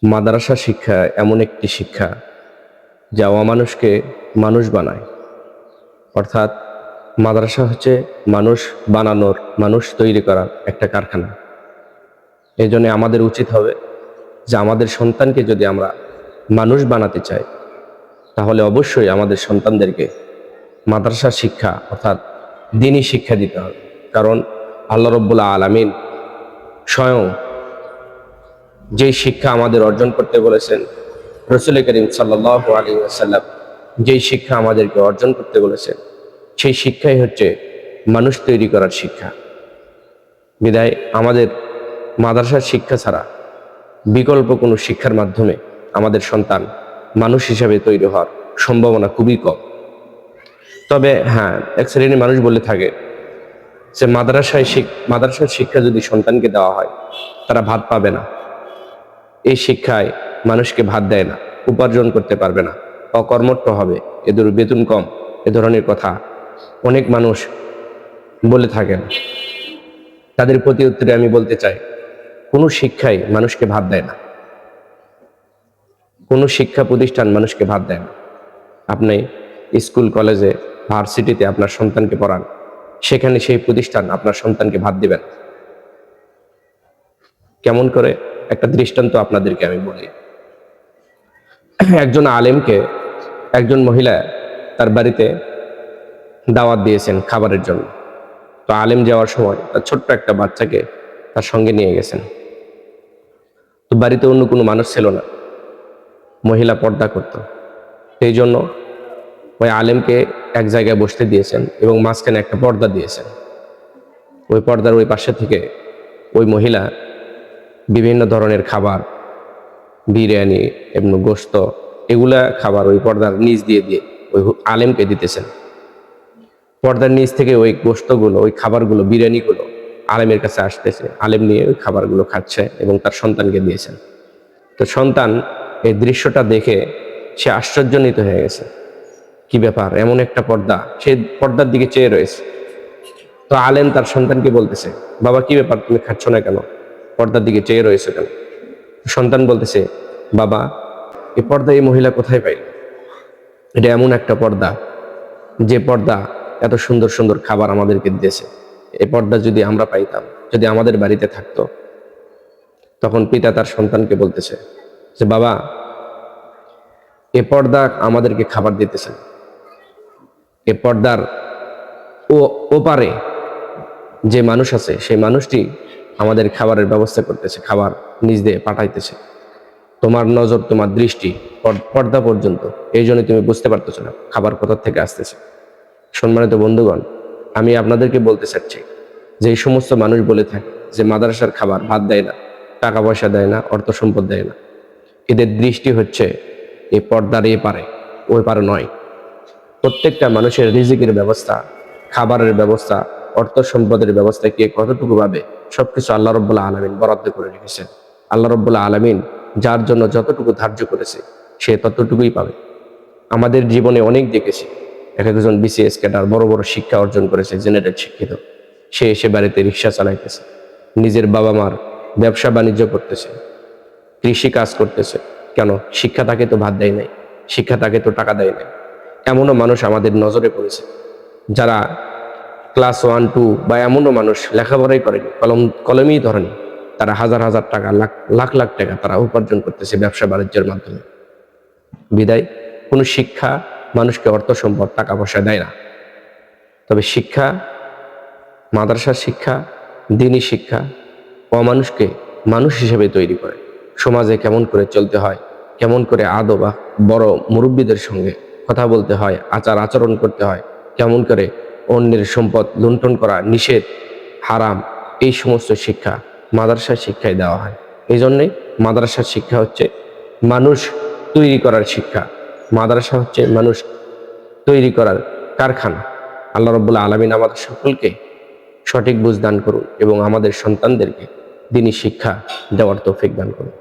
মাদ্রাসা শিক্ষা এমন একটি শিক্ষা যা অমানুষকে মানুষ বানায়। অর্থাৎ মাদ্রাসা হচ্ছে মানুষ বানানোর, মানুষ তৈরি করার একটা কারখানা। এই জন্য আমাদের উচিত হবে যে আমাদের সন্তানকে যদি আমরা মানুষ বানাতে চাই, তাহলে অবশ্যই আমাদের সন্তানদেরকে মাদ্রাসা শিক্ষা অর্থাৎ দ্বীনি শিক্ষা দিতে হবে। কারণ আল্লাহ রাব্বুল আলামিন স্বয়ং যেই শিক্ষা আমাদের অর্জন করতে বলেছেন, রাসূল করিম সাল্লাল্লাহু আলাইহি ওয়াসাল্লাম যেই শিক্ষা আমাদেরকে অর্জন করতে বলেছেন, সেই শিক্ষাই হচ্ছে মানুষ তৈরি করার শিক্ষা। বিদায় আমাদের মাদ্রাসার শিক্ষা ছাড়া বিকল্প কোনো শিক্ষার মাধ্যমে আমাদের সন্তান মানুষ হিসাবে তৈরি হওয়ার সম্ভাবনা খুবই কম। তবে হ্যাঁ, এক শ্রেণীর মানুষ বলে থাকে যে মাদ্রাসার শিক্ষা যদি সন্তানকে দেওয়া হয়, তারা ভাত পাবে না, এই শিক্ষায় মানুষকে ভাত দেয় না, উপার্জন করতে পারবে না, অকর্মঠ হবে, এদের বেতন কম, এ ধরনের কথা অনেক মানুষ বলে থাকেন। তাদের প্রতি উত্তরে আমি বলতে চাই, কোনো শিক্ষাই মানুষকে ভাত দেয় না, কোনো শিক্ষা প্রতিষ্ঠান মানুষকে ভাত দেয় না। আপনি স্কুল, কলেজে, ভার্সিটিতে আপনার সন্তানকে পড়ান, সেখানে সেই প্রতিষ্ঠান আপনার সন্তানকে ভাত দিবেন। কেমন করে? একটা দৃষ্টান্ত আপনাদেরকে আমি বলি। একজন আলেমকে একজন মহিলা তার বাড়িতে দাওয়াত দিয়েছেন খাবারের জন্য। তো আলেম যাওয়ার সময় তার ছোট্ট একটা বাচ্চাকে তার সঙ্গে নিয়ে গেছেন। তো বাড়িতে অন্য কোনো মানুষ ছিল না, মহিলা পর্দা করত, সেই জন্য ওই আলেমকে এক জায়গায় বসতে দিয়েছেন এবং মাঝখানে একটা পর্দা দিয়েছেন। ওই পর্দার ওই পাশে থেকে ওই মহিলা বিভিন্ন ধরনের খাবার, বিরিয়ানি এবং গোশত, এগুলা খাবার ওই পর্দার নিচ দিয়ে দিয়ে ওই আলেমকে দিতেছেন। পর্দার নিচ থেকে ওই গোশতগুলো, ওই খাবারগুলো, বিরিয়ানিগুলো আলেমের কাছে আসতেছে। আলেম নিয়ে ওই খাবারগুলো খাচ্ছে এবং তার সন্তানকে দিয়েছেন। তো সন্তান এই দৃশ্যটা দেখে সে আশ্চর্যান্বিত হয়ে গেছে। কি ব্যাপার, এমন একটা পর্দা, সে পর্দার দিকে চেয়ে রয়েছে। তো আলেম তার সন্তানকে বলতেছে, বাবা কি ব্যাপার, তুমি খাচ্ছ না কেন, পর্দার দিকে চেয়ে রয়েছে কেন? সন্তান বলতেছে, বাবা এই পর্দা এই মহিলা কোথায় পাইল? এটা এমন একটা পর্দা, যে পর্দা এত সুন্দর সুন্দর খাবার আমাদেরকে দিয়েছে। এই পর্দা যদি আমরা পাইতাম, যদি আমাদের বাড়িতে থাকতো। তখন পিতা তার সন্তানকে বলতেছে যে, বাবা এ পর্দা আমাদেরকে খাবার দিতেছে, এ পর্দার ওপারে যে মানুষ আছে, সেই মানুষটি আমাদের খাবারের ব্যবস্থা করতেছে, খাবার নিজ দিয়ে পাঠাইতেছে। তোমার নজর, তোমার দৃষ্টি পর্দা পর্যন্ত, এই জন্য তুমি বুঝতে পারতেছো না খাবার কোথা থেকে আসতেছে। সম্মানিত বন্ধুগণ, আমি আপনাদেরকে বলতে চাচ্ছি যে এই সমস্ত মানুষ বলে থাকে যে মাদ্রাসার খাবার ভাত দেয় না, টাকা পয়সা দেয় না, অর্থ সম্পদ দেয় না, এদের দৃষ্টি হচ্ছে এই পর্দার এ পারে, ওই পারে নয়। প্রত্যেকটা মানুষের রিজিকের ব্যবস্থা, খাবারের ব্যবস্থা, অর্থ সম্পদের ব্যবস্থা কে কতটুকু ভাবে, সবকিছু আল্লাহ রাব্বুল আলামিন বরাদ্দ করে রেখেছেন। আল্লাহ রাব্বুল আলামিন যার জন্য যতটুকু ধার্য করেছে সে ততটুকুই পাবে। আমাদের জীবনে অনেক দেখেছি, এক একজন বিসিএস ক্যাডার, বড় বড় শিক্ষা অর্জন করেছে, জেনারেল শিক্ষিত, সে এসে বাড়িতে রিক্সা চালাইতেছে, নিজের বাবা মার ব্যবসা বাণিজ্য করতেছে, কৃষি কাজ করতেছে। কেন? শিক্ষা তাকে তো ভাত দেয় নাই, শিক্ষা তাকে তো টাকা দেয় নাই। এমনও মানুষ আমাদের নজরে পড়েছে যারা ক্লাস 1, 2 বা এমনও মানুষ লেখাপড়াই করেনি, কলমেই ধরেনি, তারা হাজার হাজার টাকা, লাখ লাখ টাকা তারা উপার্জন করতেছে ব্যবসা বাণিজ্যের মাধ্যমে। বিদায় কোনো শিক্ষা মানুষকে অর্থ সম্পদ, টাকা পয়সা দেয় না। তবে শিক্ষা, মাদ্রাসার শিক্ষা, দ্বীনি শিক্ষা অমানুষকে মানুষ হিসেবে তৈরি করে। সমাজে কেমন করে চলতে হয়, কেমন করে আদব বড় মুরব্বীদের সঙ্গে কথা বলতে হয়, আচার আচরণ করতে হয়, কেমন করে অন্যের সম্পদ লুণ্ঠন করা নিষেধ, হারাম, এই সমস্ত শিক্ষা মাদ্রাসার শিক্ষায় দেওয়া হয়। এই জন্যে মাদ্রাসার শিক্ষা হচ্ছে মানুষ তৈরি করার শিক্ষা। মাদ্রাসা হচ্ছে মানুষ তৈরি করার কারখানা। আল্লাহ রাব্বুল আলামিন আমাদের সকলকে সঠিক বুঝ দান করুন এবং আমাদের সন্তানদেরকে দ্বীনি শিক্ষা দেওয়ার তৌফিক দান করুন।